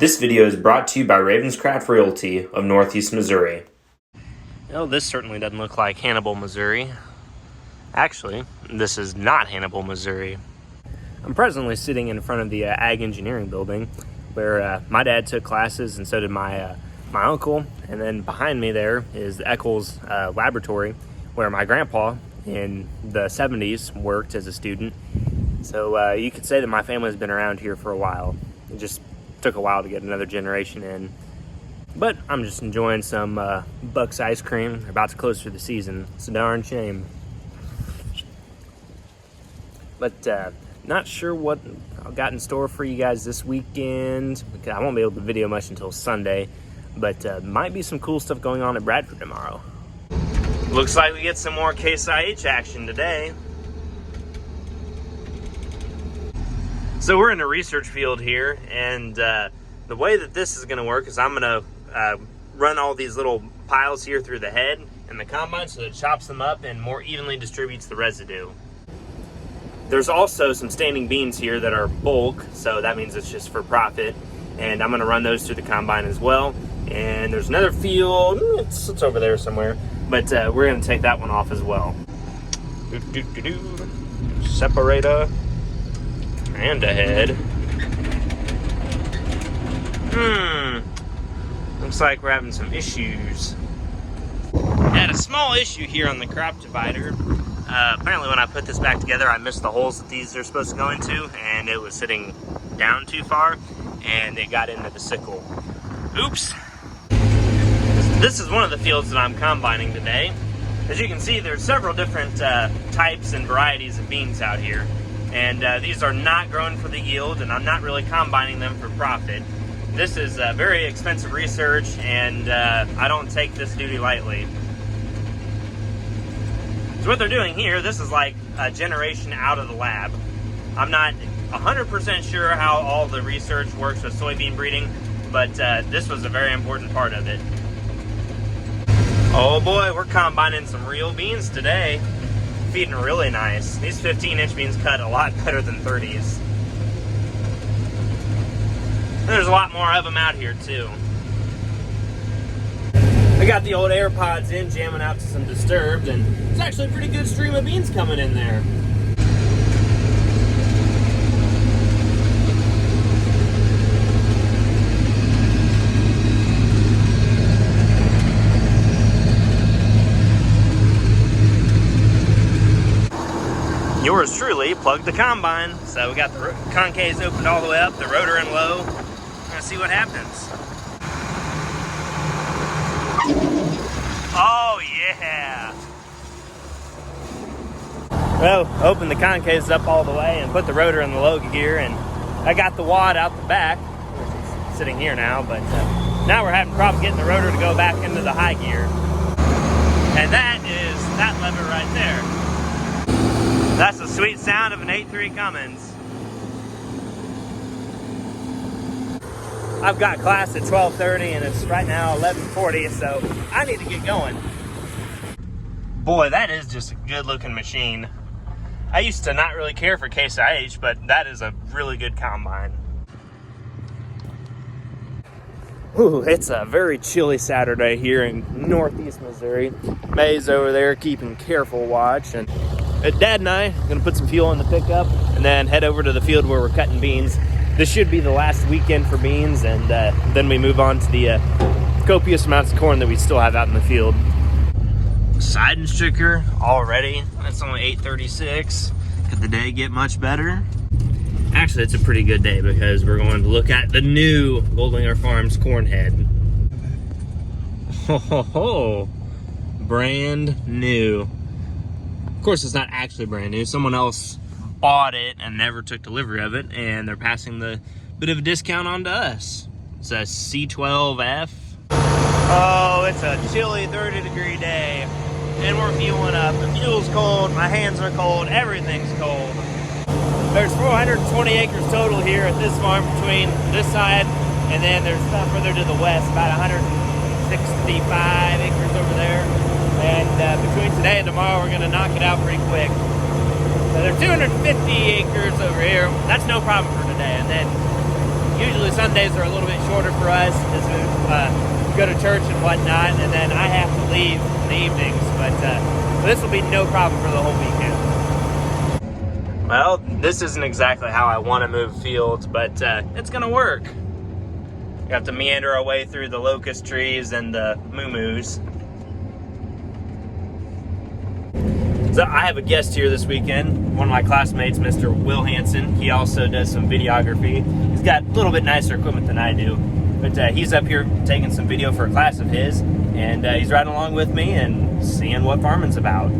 This video is brought to you by Ravenscraft Realty of Northeast Missouri. Well, this certainly doesn't look like Hannibal, Missouri. Actually, this is not Hannibal, Missouri. I'm presently sitting in front of the Ag Engineering building where my dad took classes and so did my uncle. And then behind me there is Eccles Laboratory where my grandpa in the 70s worked as a student. So you could say that my family's been around here for a while. It just took a while to get another generation in. But I'm just enjoying some Bucks ice cream. They're about to close for the season. It's a darn shame. But not sure what I've got in store for you guys this weekend. I won't be able to video much until Sunday. But might be some cool stuff going on at Bradford tomorrow. Looks like we get some more Case IH action today. So we're in a research field here, and the way that this is going to work is I'm going to run all these little piles here through the head and the combine so that it chops them up and more evenly distributes the residue. There's also some standing beans here that are bulk, so that means it's just for profit, and I'm going to run those through the combine as well. And there's another field, it's over there somewhere, but we're going to take that one off as well. Separator. And ahead. Looks like we're having some issues. Had a small issue here on the crop divider. Apparently when I put this back together, I missed the holes that these are supposed to go into, and it was sitting down too far, and it got into the sickle. Oops. This is one of the fields that I'm combining today. As you can see, there's several different types and varieties of beans out here. And these are not grown for the yield, and I'm not really combining them for profit. This is very expensive research, and I don't take this duty lightly. So what they're doing here, this is like a generation out of the lab. I'm not 100% sure how all the research works with soybean breeding, but this was a very important part of it. Oh boy, we're combining some real beans today. Feeding really nice. These 15-inch beans cut a lot better than 30s. There's a lot more of them out here too. I got the old AirPods in, jamming out to some Disturbed, and it's actually a pretty good stream of beans coming in there. Yours truly plugged the combine, so we got the concaves opened all the way up, the rotor in low. We're gonna see what happens. Oh yeah! Well, open the concaves up all the way and put the rotor in the low gear, and I got the wad out the back, which is sitting here now, but now we're having problems getting the rotor to go back into the high gear. And that is that lever right there. That's the sweet sound of an 8.3 Cummins. I've got class at 12:30 and it's right now 11:40, so I need to get going. Boy, that is just a good looking machine. I used to not really care for Case IH, but that is a really good combine. Ooh, it's a very chilly Saturday here in Northeast Missouri. May's over there keeping careful watch, and Dad and I are gonna put some fuel in the pickup and then head over to the field where we're cutting beans. This should be the last weekend for beans, and then we move on to the copious amounts of corn that we still have out in the field. Siding stricker already. It's only 8:36. Could the day get much better? Actually, it's a pretty good day because we're going to look at the new Goldlinger Farms corn head. Ho ho ho! Brand new. Of course, it's not actually brand new. Someone else bought it and never took delivery of it, and they're passing the bit of a discount on to us. It's a C12F. Oh, it's a chilly 30-degree day, and we're fueling up. The fuel's cold, my hands are cold, everything's cold. There's 420 acres total here at this farm between this side, and then there's stuff further to the west, about 165 acres over there. And between today and tomorrow, we're gonna knock it out pretty quick. So there's 250 acres over here. That's no problem for today. And then Usually Sundays are a little bit shorter for us as we go to church and whatnot, and then I have to leave in the evenings, but this will be no problem for the whole weekend. Well, this isn't exactly how I want to move fields, but it's gonna work. We have to meander our way through the locust trees and the moo-moos. So I have a guest here this weekend, one of my classmates, Mr. Will Hansen. He also does some videography. He's got a little bit nicer equipment than I do, but he's up here taking some video for a class of his, and he's riding along with me and seeing what farming's about.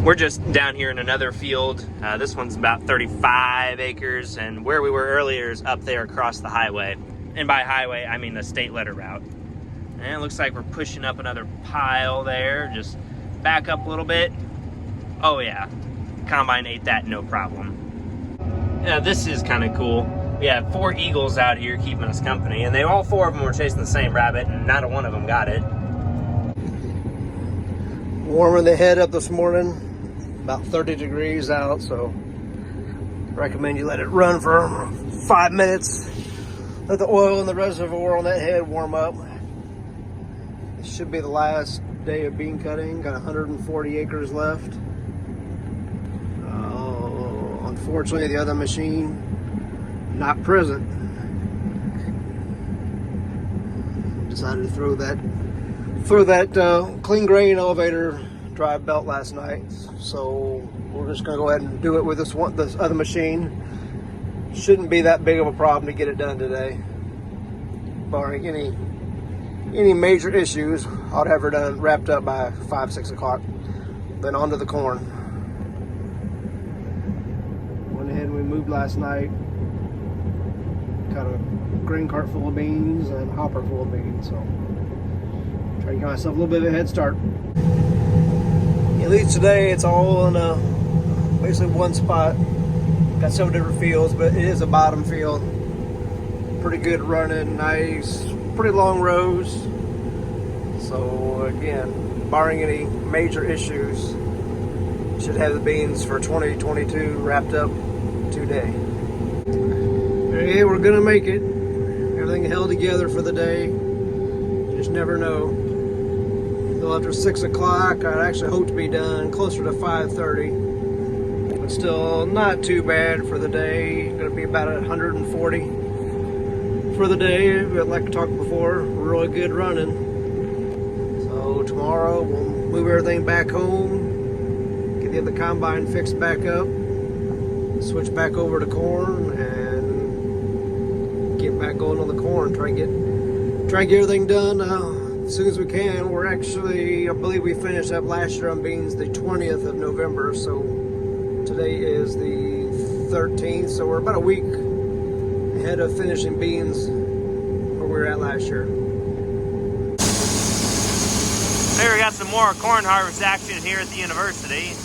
We're just down here in another field. This one's about 35 acres, and where we were earlier is up there across the highway. And by highway, I mean the state letter route. And it looks like we're pushing up another pile there. Just back up a little bit. Oh yeah, combine ate that no problem. Yeah, this is kind of cool. We have 4 eagles out here keeping us company, and all 4 of them were chasing the same rabbit, and not a one of them got it. Warming the head up this morning, about 30 degrees out, so recommend you let it run for 5 minutes. Let the oil in the reservoir on that head warm up. It should be the last day of bean cutting. Got 140 acres left. Unfortunately, the other machine not present. Decided to throw that clean grain elevator drive belt last night, so we're just gonna go ahead and do it with this other machine. Shouldn't be that big of a problem to get it done today, barring any major issues. I'd have her done, wrapped up by 5-6 o'clock. Then onto the corn. Went ahead and we moved last night. Got a grain cart full of beans and a hopper full of beans, so try to give myself a little bit of a head start. At least today it's all in basically one spot. Got several different fields, but it is a bottom field. Pretty good running, nice, pretty long rows. So again, barring any major issues, should have the beans for 2022 wrapped up today. Hey, we're gonna make it. Everything held together for the day. You just never know. Until after 6 o'clock, I'd actually hope to be done closer to 5:30. But still not too bad for the day. Gonna be about 140 for the day. But like I talked before, really good running. So tomorrow we'll move everything back home, get the other combine fixed back up, switch back over to corn, and get back going on the corn. Try and get everything done as soon as we can. We're actually, I believe we finished up last year on beans the 20th of November, so today is the 13th, so we're about a week ahead of finishing beans where we were at last year. There we got some more corn harvest action here at the university.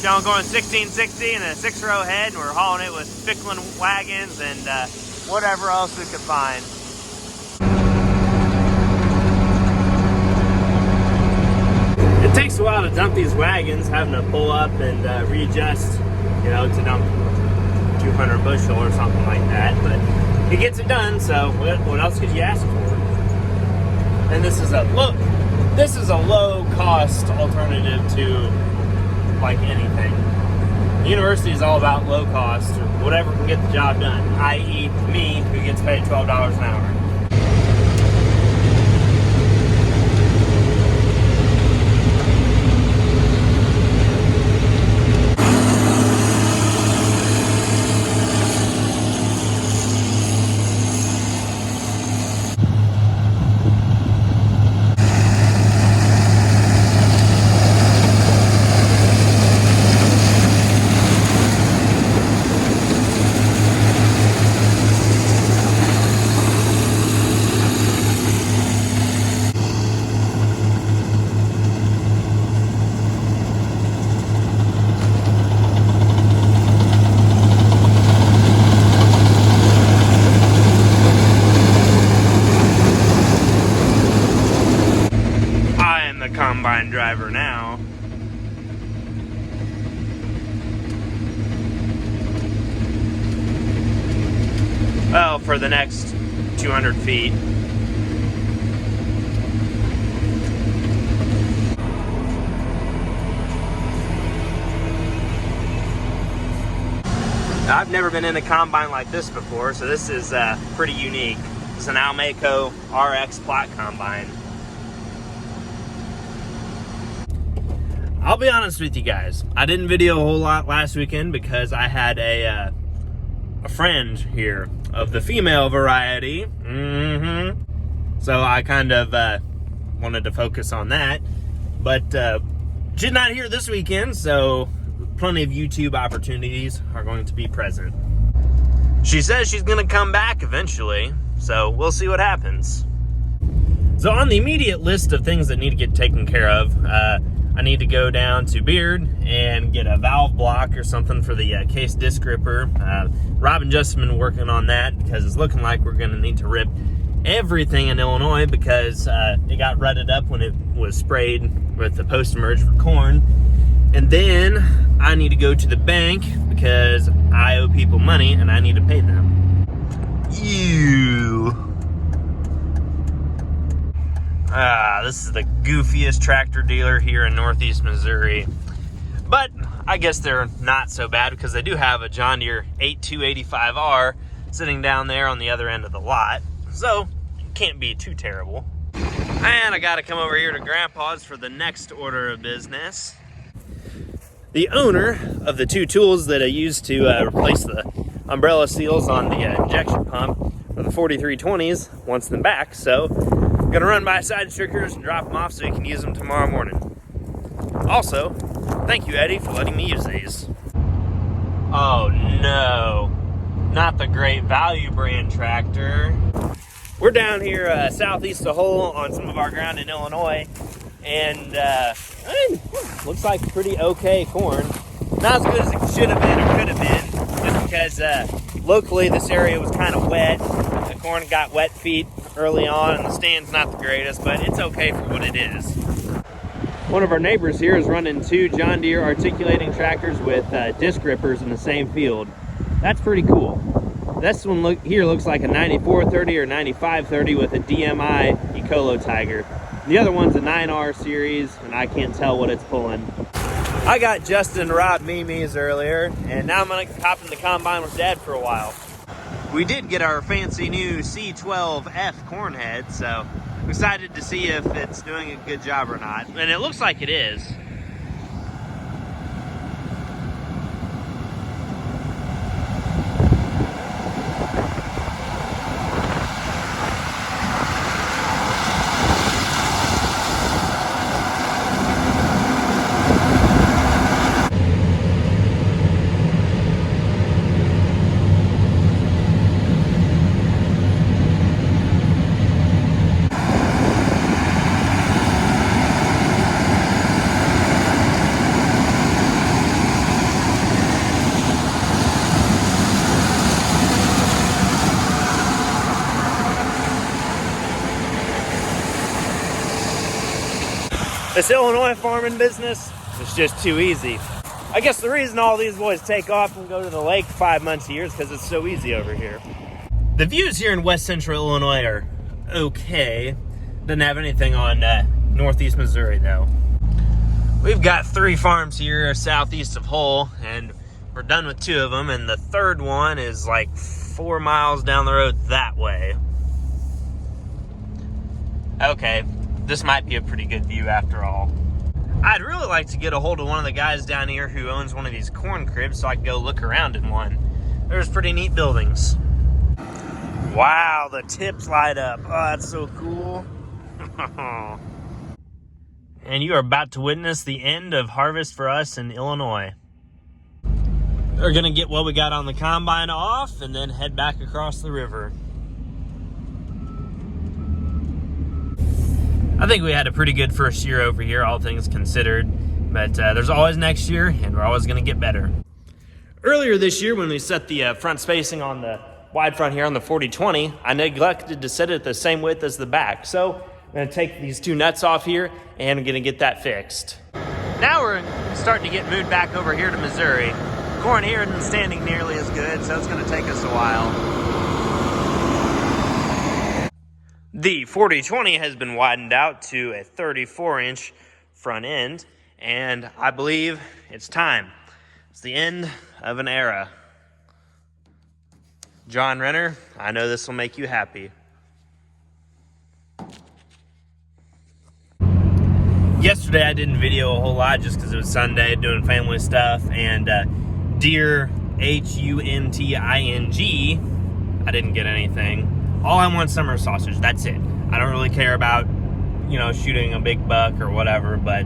Sean going 1660 and a 6-row head, and we're hauling it with Ficklin wagons and whatever else we could find. It takes a while to dump these wagons, having to pull up and readjust, to dump 200 bushel or something like that, but it gets it done, so what else could you ask for? And this is a low cost alternative to like anything. The university is all about low cost, or whatever can get the job done, i.e. me, who gets paid $12 an hour. well for the next 200 feet. Now, I've never been in a combine like this before, so this is pretty unique. It's an Almaco RX Plot Combine. I'll be honest with you guys, I didn't video a whole lot last weekend because I had a friend here of the female variety. So I kind of wanted to focus on that, but she's not here this weekend, so plenty of YouTube opportunities are going to be present. She says she's going to come back eventually, so we'll see what happens. So on the immediate list of things that need to get taken care of, I need to go down to Beard and get a valve block or something for the case disc gripper. Rob and Justin have been working on that because it's looking like we're going to need to rip everything in Illinois because it got rutted up when it was sprayed with the post-emerge for corn. And then I need to go to the bank because I owe people money and I need to pay them. This is the goofiest tractor dealer here in Northeast Missouri. But I guess they're not so bad because they do have a John Deere 8285R sitting down there on the other end of the lot. So it can't be too terrible. And I gotta come over here to Grandpa's for the next order of business. The owner of the two tools that I used to replace the umbrella seals on the injection pump for the 4320s wants them back, so I'm gonna run by Side Strickers and drop them off so you can use them tomorrow morning. Also, thank you, Eddie, for letting me use these. Oh no, not the Great Value brand tractor. We're down here southeast of Hull on some of our ground in Illinois, and looks like pretty okay corn. Not as good as it should have been or could have been, just because locally this area was kind of wet. The corn got wet feet early on, and the stand's not the greatest, but it's okay for what it is. One of our neighbors here is running two John Deere articulating tractors with disc grippers in the same field. That's pretty cool. This one here looks like a 9430 or 9530 with a DMI Ecolo Tiger. The other one's a 9R series, and I can't tell what it's pulling. I got Justin and Rob Mimi's earlier, and now I'm gonna hop in the combine with Dad for a while. We did get our fancy new C12F corn head, so I'm excited to see if it's doing a good job or not. And it looks like it is. This Illinois farming business is just too easy. I guess the reason all these boys take off and go to the lake 5 months a year is because it's so easy over here. The views here in west central Illinois are okay. Doesn't have anything on northeast Missouri though. We've got 3 farms here southeast of Hull, and we're done with 2 of them, and the third one is like 4 miles down the road that way. Okay. This might be a pretty good view after all. I'd really like to get a hold of one of the guys down here who owns one of these corn cribs so I can go look around in one. There's pretty neat buildings. Wow, the tips light up. Oh, that's so cool. And you are about to witness the end of harvest for us in Illinois. We're gonna get what we got on the combine off and then head back across the river. I think we had a pretty good first year over here, all things considered, but there's always next year, and we're always going to get better. Earlier this year, when we set the front spacing on the wide front here on the 4020, I neglected to set it the same width as the back. So I'm going to take these 2 nuts off here, and I'm going to get that fixed. Now we're starting to get moved back over here to Missouri. Corn here isn't standing nearly as good, so it's going to take us a while. The 4020 has been widened out to a 34-inch front end, and I believe it's time. It's the end of an era. John Renner, I know this will make you happy. Yesterday I didn't video a whole lot just because it was Sunday, doing family stuff, and deer, Hunting, I didn't get anything. All I want is summer sausage, that's it. I don't really care about, shooting a big buck or whatever, but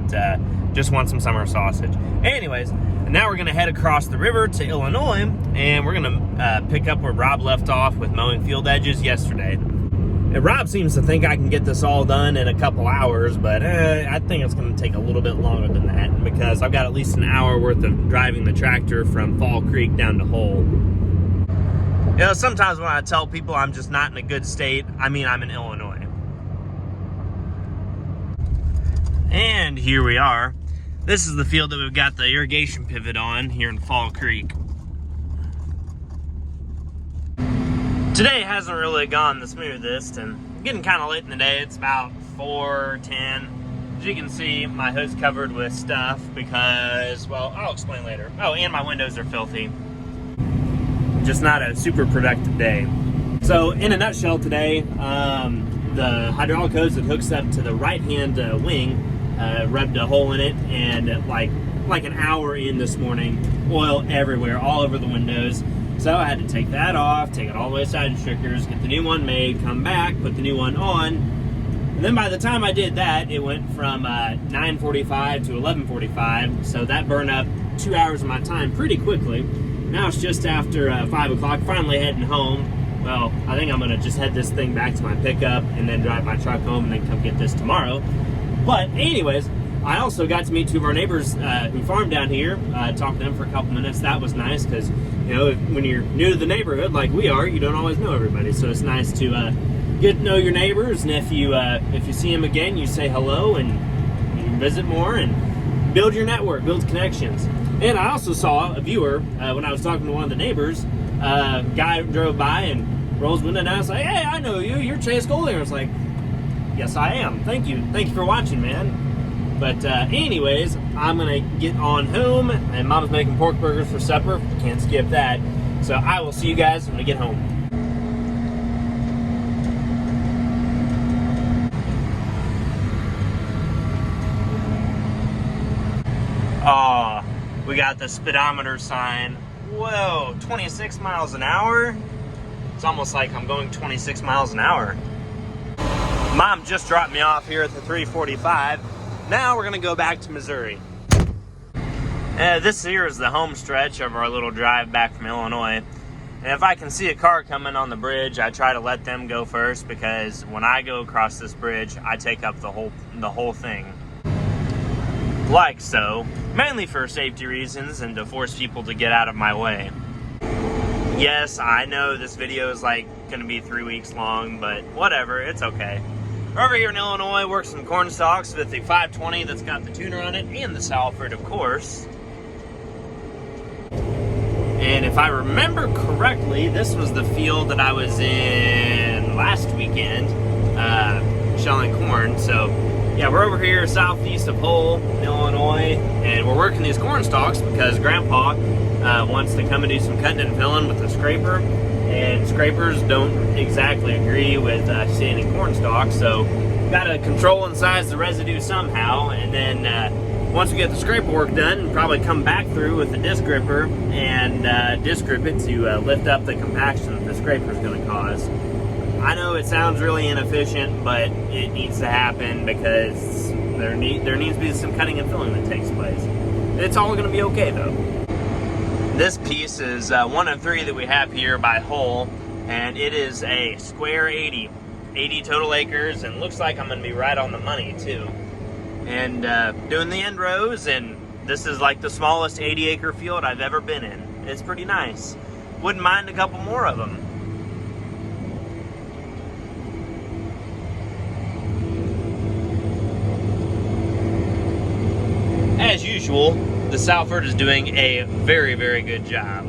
just want some summer sausage. Anyways, now we're gonna head across the river to Illinois, and we're gonna pick up where Rob left off with mowing field edges yesterday. And Rob seems to think I can get this all done in a couple hours, but I think it's gonna take a little bit longer than that because I've got at least an hour worth of driving the tractor from Fall Creek down to Hull. Sometimes when I tell people I'm just not in a good state, I mean I'm in Illinois. And here we are. This is the field that we've got the irrigation pivot on here in Fall Creek. Today hasn't really gone the smoothest, and getting kind of late in the day. It's about 4:10. As you can see, my hood's covered with stuff because, well, I'll explain later. Oh, and my windows are filthy. Just not a super productive day. So in a nutshell today, the hydraulic hose that hooks up to the right-hand wing rubbed a hole in it, and like an hour in this morning, oil everywhere, all over the windows. So I had to take that off, take it all the way aside to Strickers, get the new one made, come back, put the new one on. And then by the time I did that, it went from 9:45 to 11:45. So that burned up 2 hours of my time pretty quickly. Now it's just after 5 o'clock, finally heading home. Well, I think I'm gonna just head this thing back to my pickup and then drive my truck home and then come get this tomorrow. But anyways, I also got to meet two of our neighbors who farm down here, talk to them for a couple minutes. That was nice because, when you're new to the neighborhood like we are, you don't always know everybody. So it's nice to get to know your neighbors, and if you see them again, you say hello and you visit more and build your network, build connections. And I also saw a viewer when I was talking to one of the neighbors. Guy drove by and rolls window down. I was like, "Hey, I know you. You're Chase Golding." I was like, "Yes, I am. Thank you for watching, man." But anyways, I'm gonna get on home, and Mom's making pork burgers for supper. Can't skip that. So I will see you guys when I get home. Oh, we got the speedometer sign. Whoa, 26 miles an hour? It's almost like I'm going 26 miles an hour. Mom just dropped me off here at the 345. Now we're gonna go back to Missouri. This here is the home stretch of our little drive back from Illinois. And if I can see a car coming on the bridge, I try to let them go first, because when I go across this bridge, I take up the whole thing. Like so, mainly for safety reasons and to force people to get out of my way. Yes, I know this video is gonna be 3 weeks long, but whatever, it's okay. We're over here in Illinois, work some corn stalks with the 520 that's got the tuner on it, and the Salford, of course. And if I remember correctly, this was the field that I was in last weekend, shelling corn. So yeah, we're over here southeast of Hull, Illinois, and we're working these corn stalks because Grandpa wants to come and do some cutting and filling with the scraper. And scrapers don't exactly agree with sanding corn stalks, so got to control and size the residue somehow. And then once we get the scraper work done, probably come back through with the disc gripper and disc grip it to lift up the compaction that the scraper is going to cause. I know it sounds really inefficient, but it needs to happen because there needs to be some cutting and filling that takes place. It's all going to be okay though. This piece is one of 3 that we have here by Hull, and it is a square 80 total acres, and looks like I'm going to be right on the money too. And doing the end rows, and this is like the smallest 80-acre field I've ever been in. It's pretty nice. Wouldn't mind a couple more of them. As usual, the Salford is doing a very, very good job.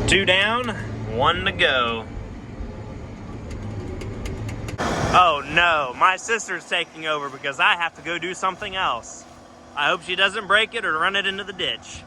2 down, 1 to go. Oh no, my sister's taking over because I have to go do something else. I hope she doesn't break it or run it into the ditch.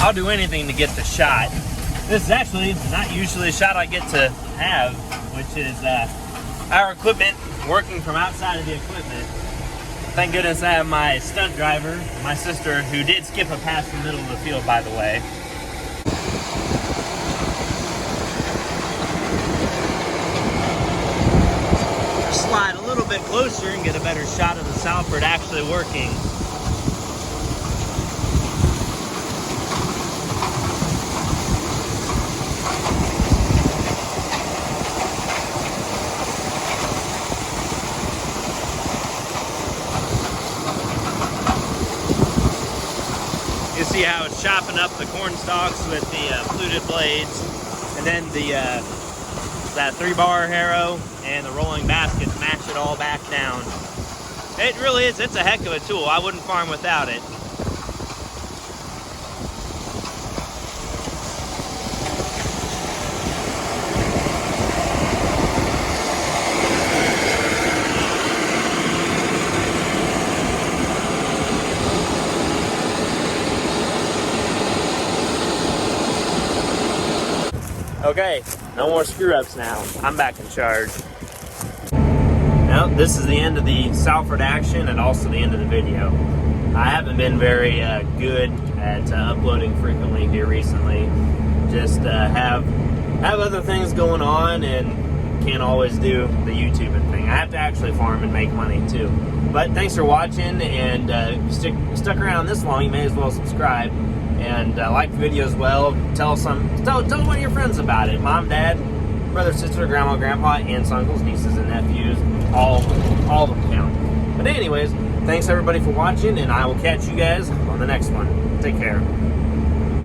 I'll do anything to get the shot. This is actually not usually a shot I get to have, which is our equipment working from outside of the equipment. Thank goodness I have my stunt driver, my sister, who did skip a pass in the middle of the field, by the way. Slide a little bit closer and get a better shot of the Salford actually working. You see how it's chopping up the corn stalks with the fluted blades, and then the that 3-bar harrow and the rolling basket smash it all back down. It really is, it's a heck of a tool. I wouldn't farm without it. Okay, no more screw-ups now. I'm back in charge. Now, this is the end of the Salford action and also the end of the video. I haven't been very good at uploading frequently here recently. Just have other things going on and can't always do the YouTubing thing. I have to actually farm and make money too. But thanks for watching, and if you stuck around this long, you may as well subscribe. And like the video as well. Tell one of your friends about it. Mom, dad, brother, sister, grandma, grandpa, aunts, uncles, nieces, and nephews. All of them count. But anyways, thanks everybody for watching, and I will catch you guys on the next one. Take care.